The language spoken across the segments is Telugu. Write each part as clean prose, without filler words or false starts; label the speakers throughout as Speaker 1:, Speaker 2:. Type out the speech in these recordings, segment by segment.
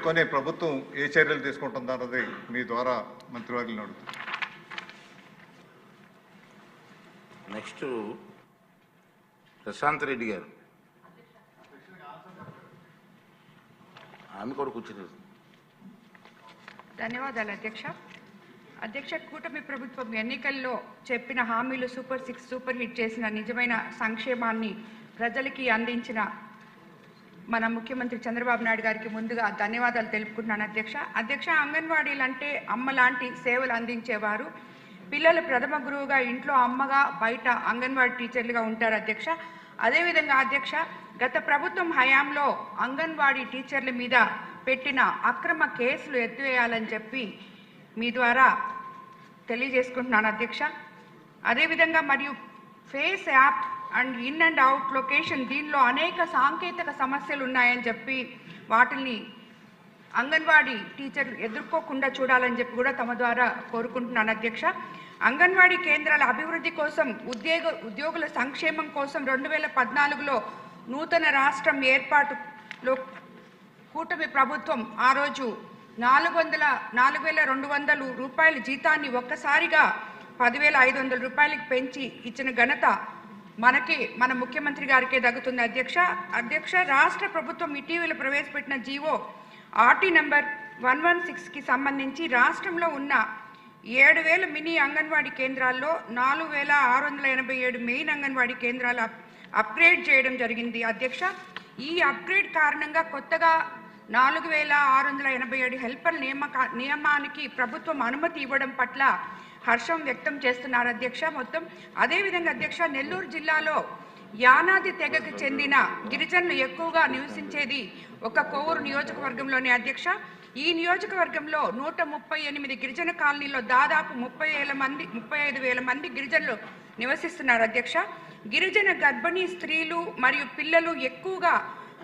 Speaker 1: చేసుకొని ప్రభుత్వం ఏ చర్యలు తీసుకుంటుందన్నది మీ ద్వారా మంత్రివర్యులను అడుగుతుంది.
Speaker 2: నెక్స్ట్ ప్రశాంత్ రెడ్డి గారు. ఆమె కూడా కూర్చున్నారు.
Speaker 3: ధన్యవాదాలు అధ్యక్ష. అధ్యక్ష, కూటమి ప్రభుత్వం ఎన్నికల్లో చెప్పిన హామీలు సూపర్ 6 సూపర్ హిట్ చేసిన నిజమైన సంక్షేమాన్ని ప్రజలకి అందించిన మన ముఖ్యమంత్రి చంద్రబాబు నాయుడు గారికి ముందుగా ధన్యవాదాలు తెలుపుకుంటున్నాను అధ్యక్ష. అధ్యక్ష, అంగన్వాడీలు అంటే అమ్మ లాంటి సేవలు అందించేవారు. పిల్లలు ప్రథమ గురువుగా ఇంట్లో అమ్మగా, బయట అంగన్వాడీ టీచర్లుగా ఉంటారు అధ్యక్ష. అదేవిధంగా అధ్యక్ష, గత ప్రభుత్వం హయాంలో అంగన్వాడీ టీచర్ల మీద పెట్టిన అక్రమ కేసులు ఎత్తివేయాలని చెప్పి మీ ద్వారా తెలియజేసుకుంటున్నాను అధ్యక్ష. అదేవిధంగా మరియు face app and in and out location, దీనిలో అనేక సాంకేతిక సమస్యలు ఉన్నాయని చెప్పి వాటిని అంగన్వాడీ టీచర్లు ఎదుర్కోకుండా చూడాలని చెప్పి కూడా తమ ద్వారా కోరుకుంటున్నాను అధ్యక్ష. అంగన్వాడీ కేంద్రాల అభివృద్ధి కోసం, ఉద్యోగుల సంక్షేమం కోసం 2014లో నూతన రాష్ట్రం ఏర్పాటులో కూటమి ప్రభుత్వం ఆ రోజు 4,200 రూపాయల జీతాన్ని ఒక్కసారిగా 10,500 రూపాయలకి పెంచి ఇచ్చిన ఘనత మన ముఖ్యమంత్రి గారికే దక్కుతుంది అధ్యక్ష. అధ్యక్ష, రాష్ట్ర ప్రభుత్వం ఇటీవల ప్రవేశపెట్టిన జీవో ఆర్టీ నంబర్ 116కి సంబంధించి రాష్ట్రంలో ఉన్న 7,000 మినీ అంగన్వాడీ కేంద్రాల్లో 4,687 మెయిన్ అంగన్వాడీ కేంద్రాలు అప్గ్రేడ్ చేయడం జరిగింది అధ్యక్ష. ఈ అప్గ్రేడ్ కారణంగా కొత్తగా 4,687 హెల్పర్ నియమానికి ప్రభుత్వం అనుమతి ఇవ్వడం పట్ల హర్షం వ్యక్తం చేస్తున్నారు అధ్యక్ష. మొత్తం అదేవిధంగా అధ్యక్ష, నెల్లూరు జిల్లాలో యానాది తెగకు చెందిన గిరిజనులు ఎక్కువగా నివసించేది ఒక కోవూరు నియోజకవర్గంలోనే అధ్యక్ష. ఈ నియోజకవర్గంలో 138 గిరిజన కాలనీలో దాదాపు 35,000 మంది గిరిజనులు నివసిస్తున్నారు అధ్యక్ష. గిరిజన గర్భిణీ స్త్రీలు మరియు పిల్లలు ఎక్కువగా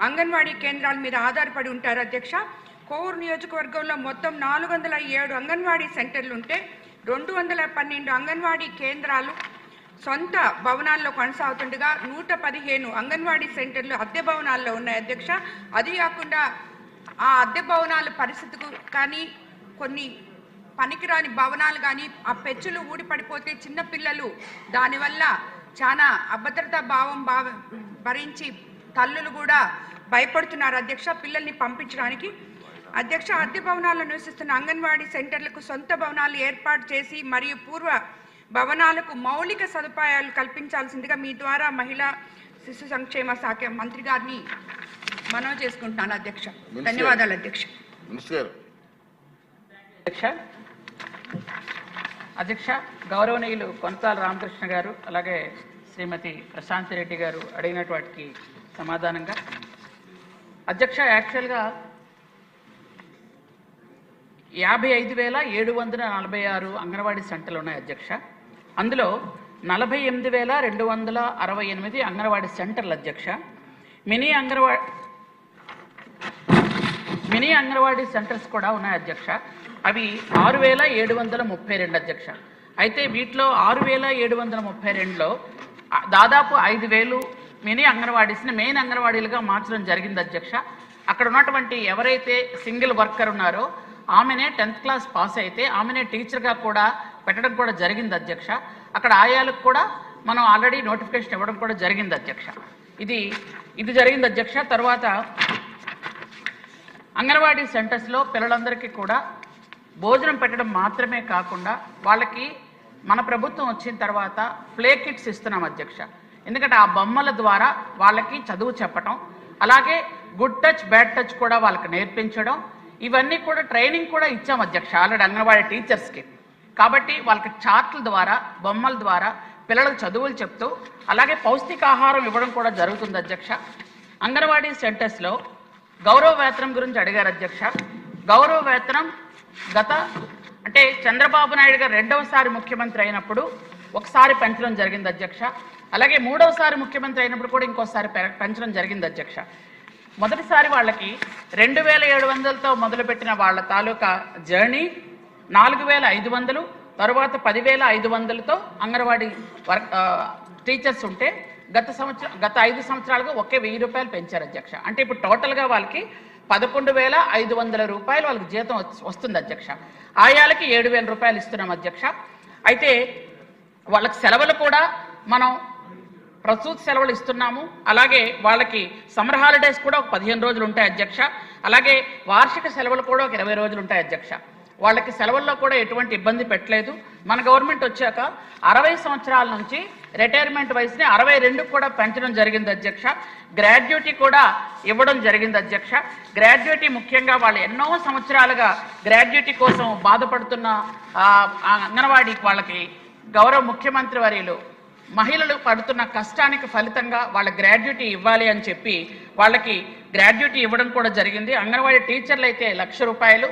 Speaker 3: అంగన్వాడీ కేంద్రాల మీద ఆధారపడి ఉంటారు అధ్యక్ష. కోవూరు నియోజకవర్గంలో మొత్తం 407 అంగన్వాడీ సెంటర్లు ఉంటే 212 అంగన్వాడీ కేంద్రాలు సొంత భవనాల్లో కొనసాగుతుండగా 115 అంగన్వాడీ సెంటర్లు అద్దె భవనాల్లో ఉన్నాయి అధ్యక్ష. అది కాకుండా ఆ అద్దె భవనాల పరిస్థితికి కానీ, కొన్ని పనికిరాని భవనాలు కానీ, ఆ పెచ్చులు ఊడిపడిపోతే చిన్నపిల్లలు దానివల్ల చాలా అభద్రతా భావం భరించి తల్లులు కూడా భయపడుతున్నారు అధ్యక్ష పిల్లల్ని పంపించడానికి. అధ్యక్ష, అద్దె భవనాల్లో నివసిస్తున్న అంగన్వాడీ సెంటర్లకు సొంత భవనాలు ఏర్పాటు చేసి మరియు పూర్వ భవనాలకు మౌలిక సదుపాయాలు కల్పించాల్సిందిగా మీ ద్వారా మహిళా శిశు సంక్షేమ శాఖ మంత్రి గారిని మనవి చేసుకుంటున్నాను అధ్యక్ష. ధన్యవాదాలు అధ్యక్ష.
Speaker 4: అధ్యక్ష, గౌరవనీయులు కొనతాల రామకృష్ణ గారు అలాగే శ్రీమతి ప్రశాంత్ రెడ్డి గారు అడిగినటువంటి వాటికి సమాధానంగా అధ్యక్ష, యాక్చువల్గా 55,746 అంగన్వాడీ సెంటర్లు ఉన్నాయి అధ్యక్ష. అందులో 48,268 అంగన్వాడీ సెంటర్లు అధ్యక్ష. మినీ అంగన్వాడీ సెంటర్స్ కూడా ఉన్నాయి అధ్యక్ష. అవి 6,732 అధ్యక్ష. అయితే వీటిలో 6,732లో దాదాపు 5,000 మినీ అంగన్వాడీస్ని మెయిన్ అంగన్వాడీలుగా మార్చడం జరిగింది అధ్యక్ష. అక్కడ ఉన్నటువంటి ఎవరైతే సింగిల్ వర్కర్ ఉన్నారో ఆమెనే 10th క్లాస్ పాస్ అయితే ఆమెనే టీచర్గా కూడా పెట్టడం కూడా జరిగింది అధ్యక్ష. అక్కడ ఆయాలకు కూడా మనం ఆల్రెడీ నోటిఫికేషన్ ఇవ్వడం కూడా జరిగింది అధ్యక్ష. ఇది జరిగింది అధ్యక్ష. తర్వాత అంగన్వాడీ సెంటర్స్లో పిల్లలందరికీ కూడా భోజనం పెట్టడం మాత్రమే కాకుండా వాళ్ళకి మన ప్రభుత్వం వచ్చిన తర్వాత ప్లే కిట్స్ ఇస్తున్నాం అధ్యక్ష. ఎందుకంటే ఆ బొమ్మల ద్వారా వాళ్ళకి చదువు చెప్పడం, అలాగే గుడ్ టచ్ బ్యాడ్ టచ్ కూడా వాళ్ళకి నేర్పించడం, ఇవన్నీ కూడా ట్రైనింగ్ కూడా ఇచ్చాం అధ్యక్ష ఆల్రెడీ అంగన్వాడీ టీచర్స్కి. కాబట్టి వాళ్ళకి చార్ట్ల ద్వారా, బొమ్మల ద్వారా పిల్లలకు చదువులు చెప్తూ అలాగే పౌష్టికాహారం ఇవ్వడం కూడా జరుగుతుంది అధ్యక్ష. అంగన్వాడీ సెంటర్స్లో గౌరవ వేతనం గురించి అడిగారు అధ్యక్ష. గౌరవ వేతనం అంటే చంద్రబాబు నాయుడు గారు రెండవసారి ముఖ్యమంత్రి అయినప్పుడు ఒకసారి పెంచడం జరిగింది అధ్యక్ష. అలాగే మూడవసారి ముఖ్యమంత్రి అయినప్పుడు కూడా ఇంకోసారి పెంచడం జరిగింది అధ్యక్ష. మొదటిసారి వాళ్ళకి 2,700తో మొదలుపెట్టిన వాళ్ళ తాలూకా జర్నీ 4,500, తర్వాత 10,500తో అంగన్వాడీ టీచర్స్ ఉంటే గత 5 సంవత్సరాలుగా ఒకే 1,000 రూపాయలు పెంచారు అధ్యక్ష. అంటే ఇప్పుడు టోటల్గా వాళ్ళకి 11,500 రూపాయలు వాళ్ళకి జీతం వస్తుంది అధ్యక్ష. ఆయాలకి 7,000 రూపాయలు ఇస్తున్నాం అధ్యక్ష. అయితే వాళ్ళకి సెలవులు కూడా మనం ప్రసూతి సెలవులు ఇస్తున్నాము. అలాగే వాళ్ళకి సమ్మర్ హాలిడేస్ కూడా ఒక 15 రోజులు ఉంటాయి అధ్యక్ష. అలాగే వార్షిక సెలవులు కూడా ఒక 20 రోజులు ఉంటాయి అధ్యక్ష. వాళ్ళకి సెలవుల్లో కూడా ఎటువంటి ఇబ్బంది పెట్టలేదు. మన గవర్నమెంట్ వచ్చాక 60 సంవత్సరాల నుంచి రిటైర్మెంట్ వయసుని 62 కూడా పెంచడం జరిగింది అధ్యక్ష. గ్రాడ్యుయేటీ కూడా ఇవ్వడం జరిగింది అధ్యక్ష. గ్రాడ్యుయేటీ ముఖ్యంగా వాళ్ళు ఎన్నో సంవత్సరాలుగా గ్రాడ్యుయేటీ కోసం బాధపడుతున్న అంగన్వాడీ వాళ్ళకి గౌరవ ముఖ్యమంత్రి వర్యులు మహిళలు పడుతున్న కష్టానికి ఫలితంగా వాళ్ళ గ్రాడ్యుయేటీ ఇవ్వాలి అని చెప్పి వాళ్ళకి గ్రాడ్యుయేటీ ఇవ్వడం కూడా జరిగింది. అంగన్వాడీ టీచర్లు అయితే 1,00,000 రూపాయలు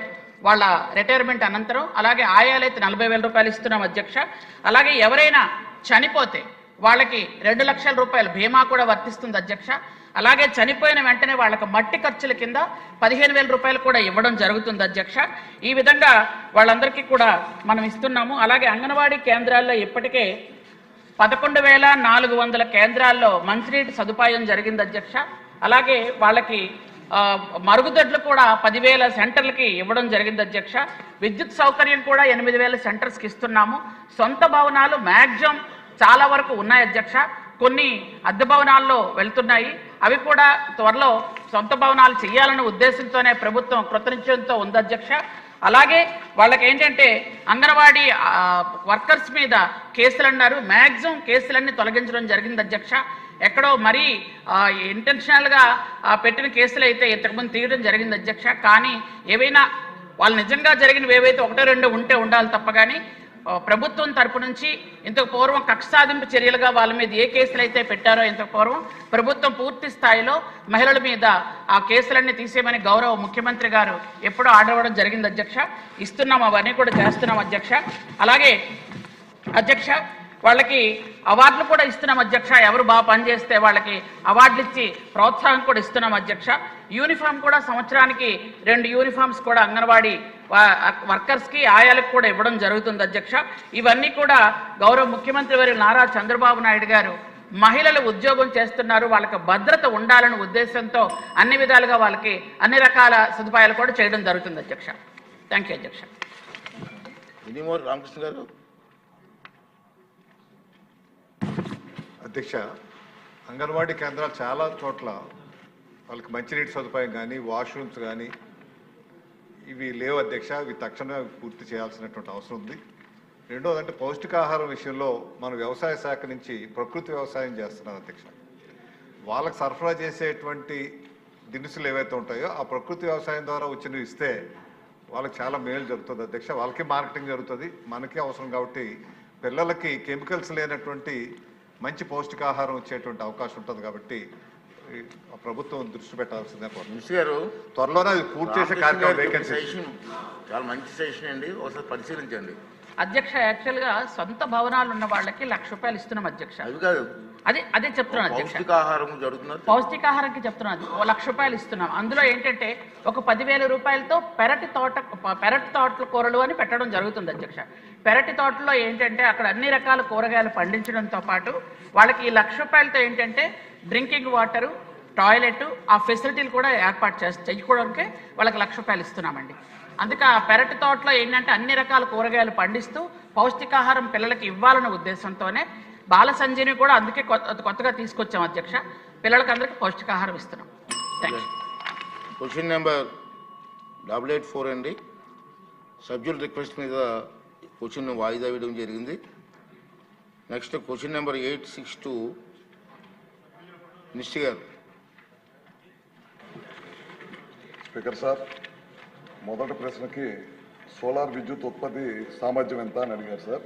Speaker 4: వాళ్ళ రిటైర్మెంట్ అనంతరం, అలాగే ఆయాలైతే 40,000 రూపాయలు ఇస్తున్నాం అధ్యక్ష. అలాగే ఎవరైనా చనిపోతే వాళ్ళకి 2,00,000 రూపాయలు బీమా కూడా వర్తిస్తుంది అధ్యక్ష. అలాగే చనిపోయిన వెంటనే వాళ్ళకి మట్టి ఖర్చుల కింద 15,000 రూపాయలు కూడా ఇవ్వడం జరుగుతుంది అధ్యక్ష. ఈ విధంగా వాళ్ళందరికీ కూడా మనం ఇస్తున్నాము. అలాగే అంగన్వాడీ కేంద్రాల్లో ఇప్పటికే 11,400 కేంద్రాల్లో మంచినీటి సదుపాయం జరిగింది అధ్యక్ష. అలాగే వాళ్ళకి మరుగుదొడ్లు కూడా 10,000 సెంటర్లకి ఇవ్వడం జరిగింది అధ్యక్ష. విద్యుత్ సౌకర్యం కూడా 8,000 సెంటర్స్కి ఇస్తున్నాము. సొంత భవనాలు మ్యాక్సిమం చాలా వరకు ఉన్నాయి అధ్యక్ష. కొన్ని అద్దె భవనాల్లో వెళ్తున్నాయి. అవి కూడా త్వరలో సొంత భవనాలు చేయాలనే ఉద్దేశంతోనే ప్రభుత్వం కృతనిశ్చయంతో ఉంది అధ్యక్ష. అలాగే వాళ్ళకి ఏంటంటే అంగన్వాడీ వర్కర్స్ మీద కేసులు అన్నారు. మ్యాక్సిమం కేసులన్నీ తొలగించడం జరిగింది అధ్యక్ష. ఎక్కడో మరీ ఇంటెన్షనల్గా పెట్టిన కేసులు అయితే ఇంతకుముందు తీయడం జరిగింది అధ్యక్ష. కానీ ఏవైనా వాళ్ళు నిజంగా జరిగినవి ఏవైతే 1-2 ఉంటే ఉండాలి తప్ప కానీ ప్రభుత్వం తరపు నుంచి ఇంతకు పూర్వం కక్ష సాధింపు చర్యలుగా వాళ్ళ మీద ఏ కేసులు అయితే పెట్టారో ఇంతకు పూర్వం ప్రభుత్వం పూర్తి స్థాయిలో మహిళల మీద ఆ కేసులన్నీ తీసేయమని గౌరవ ముఖ్యమంత్రి గారు ఎప్పుడో ఆర్డర్ ఇవ్వడం జరిగింది అధ్యక్ష. ఇస్తున్నాం, అవన్నీ కూడా చేస్తున్నాం అధ్యక్ష. అలాగే అధ్యక్ష వాళ్ళకి అవార్డులు కూడా ఇస్తున్నాం అధ్యక్ష. ఎవరు బాగా పనిచేస్తే వాళ్ళకి అవార్డులు ఇచ్చి ప్రోత్సాహం కూడా ఇస్తున్నాం అధ్యక్ష. యూనిఫామ్ కూడా సంవత్సరానికి 2 యూనిఫామ్స్ కూడా అంగన్వాడీ వర్కర్స్కి ఆయాలకు కూడా ఇవ్వడం జరుగుతుంది అధ్యక్ష. ఇవన్నీ కూడా గౌరవ ముఖ్యమంత్రి వారి నారా చంద్రబాబు నాయుడు గారు మహిళలు ఉద్యోగం చేస్తున్నారు, వాళ్ళకి భద్రత ఉండాలనే ఉద్దేశంతో అన్ని విధాలుగా వాళ్ళకి అన్ని రకాల సదుపాయాలు కూడా చేయడం జరుగుతుంది అధ్యక్ష. థ్యాంక్ యూ అధ్యక్ష.
Speaker 2: రామకృష్ణ గారు.
Speaker 1: అధ్యక్ష, అంగన్వాడీ కేంద్రాలు చాలా చోట్ల వాళ్ళకి మంచినీటి సదుపాయం కానీ వాష్రూమ్స్ కానీ ఇవి లేవు అధ్యక్ష. ఇవి తక్షణమే పూర్తి చేయాల్సినటువంటి అవసరం ఉంది. రెండోదంటే పౌష్టికాహారం విషయంలో మన వ్యవసాయ శాఖ నుంచి ప్రకృతి వ్యవసాయం చేస్తున్నారు అధ్యక్ష. వాళ్ళకి సరఫరా చేసేటువంటి దినుసులు ఏవైతే ఉంటాయో ఆ ప్రకృతి వ్యవసాయం ద్వారా వచ్చినవి ఇస్తే వాళ్ళకి చాలా మేలు జరుగుతుంది అధ్యక్ష. వాళ్ళకి మార్కెటింగ్ జరుగుతుంది, మనకి అవసరం. కాబట్టి పిల్లలకి కెమికల్స్ లేనటువంటి మంచి పౌష్టికాహారం వచ్చేటువంటి అవకాశం ఉంటుంది. కాబట్టి ప్రభుత్వం దృష్టి పెట్టాల్సిందే.
Speaker 2: గారు
Speaker 1: త్వరలోనే అది పూర్తి చేసే కార్యక్రమం వేకెన్సీ
Speaker 2: చాలా మంచి సెషన్ అండి, ఒకసారి పరిశీలించండి
Speaker 4: అధ్యక్ష. యాక్చువల్గా సొంత భవనాలు ఉన్న వాళ్ళకి 1,00,000 రూపాయలు ఇస్తున్నాం అధ్యక్ష.
Speaker 2: అది కాదు,
Speaker 4: అదే చెప్తున్నాను అధ్యక్ష.
Speaker 2: పౌష్టికాహారం జరుగుతున్నారు,
Speaker 4: పౌష్టికాహారంకి చెప్తున్నాను. 1,00,000 రూపాయలు ఇస్తున్నాం. అందులో ఏంటంటే ఒక 10,000 రూపాయలతో పెరటి తోటల కూరలు అని పెట్టడం జరుగుతుంది అధ్యక్ష. పెరటి తోటలో ఏంటంటే అక్కడ అన్ని రకాల కూరగాయలు పండించడంతో పాటు వాళ్ళకి ఈ 1,00,000 రూపాయలతో ఏంటంటే డ్రింకింగ్ వాటరు, టాయిలెట్ ఆ ఫెసిలిటీలు కూడా ఏర్పాటు చేయడానికి వాళ్ళకి 1,00,000 రూపాయలు ఇస్తున్నామండి. అందుకే ఆ పెరటి తోటలో ఏంటంటే అన్ని రకాల కూరగాయలు పండిస్తూ పౌష్టికాహారం పిల్లలకి ఇవ్వాలనే ఉద్దేశంతోనే బాల సంజీని కూడా అందుకే కొత్తగా తీసుకొచ్చాం అధ్యక్ష. పిల్లలకి అందరికీ పౌష్టికాహారం ఇస్తున్నాం. Thank you.
Speaker 2: క్వశ్చన్ నెంబర్ 884 అండి. సభ్యుల రిక్వెస్ట్ మీద క్వశ్చన్ వాయిదా వేయడం జరిగింది. నెక్స్ట్ క్వశ్చన్ నెంబర్ 862 నిశ్చి గారు.
Speaker 5: స్పీకర్ సార్, మొదటి ప్రశ్నకి సోలార్ విద్యుత్ ఉత్పత్తి సామర్థ్యం ఎంత అని అడిగారు సార్.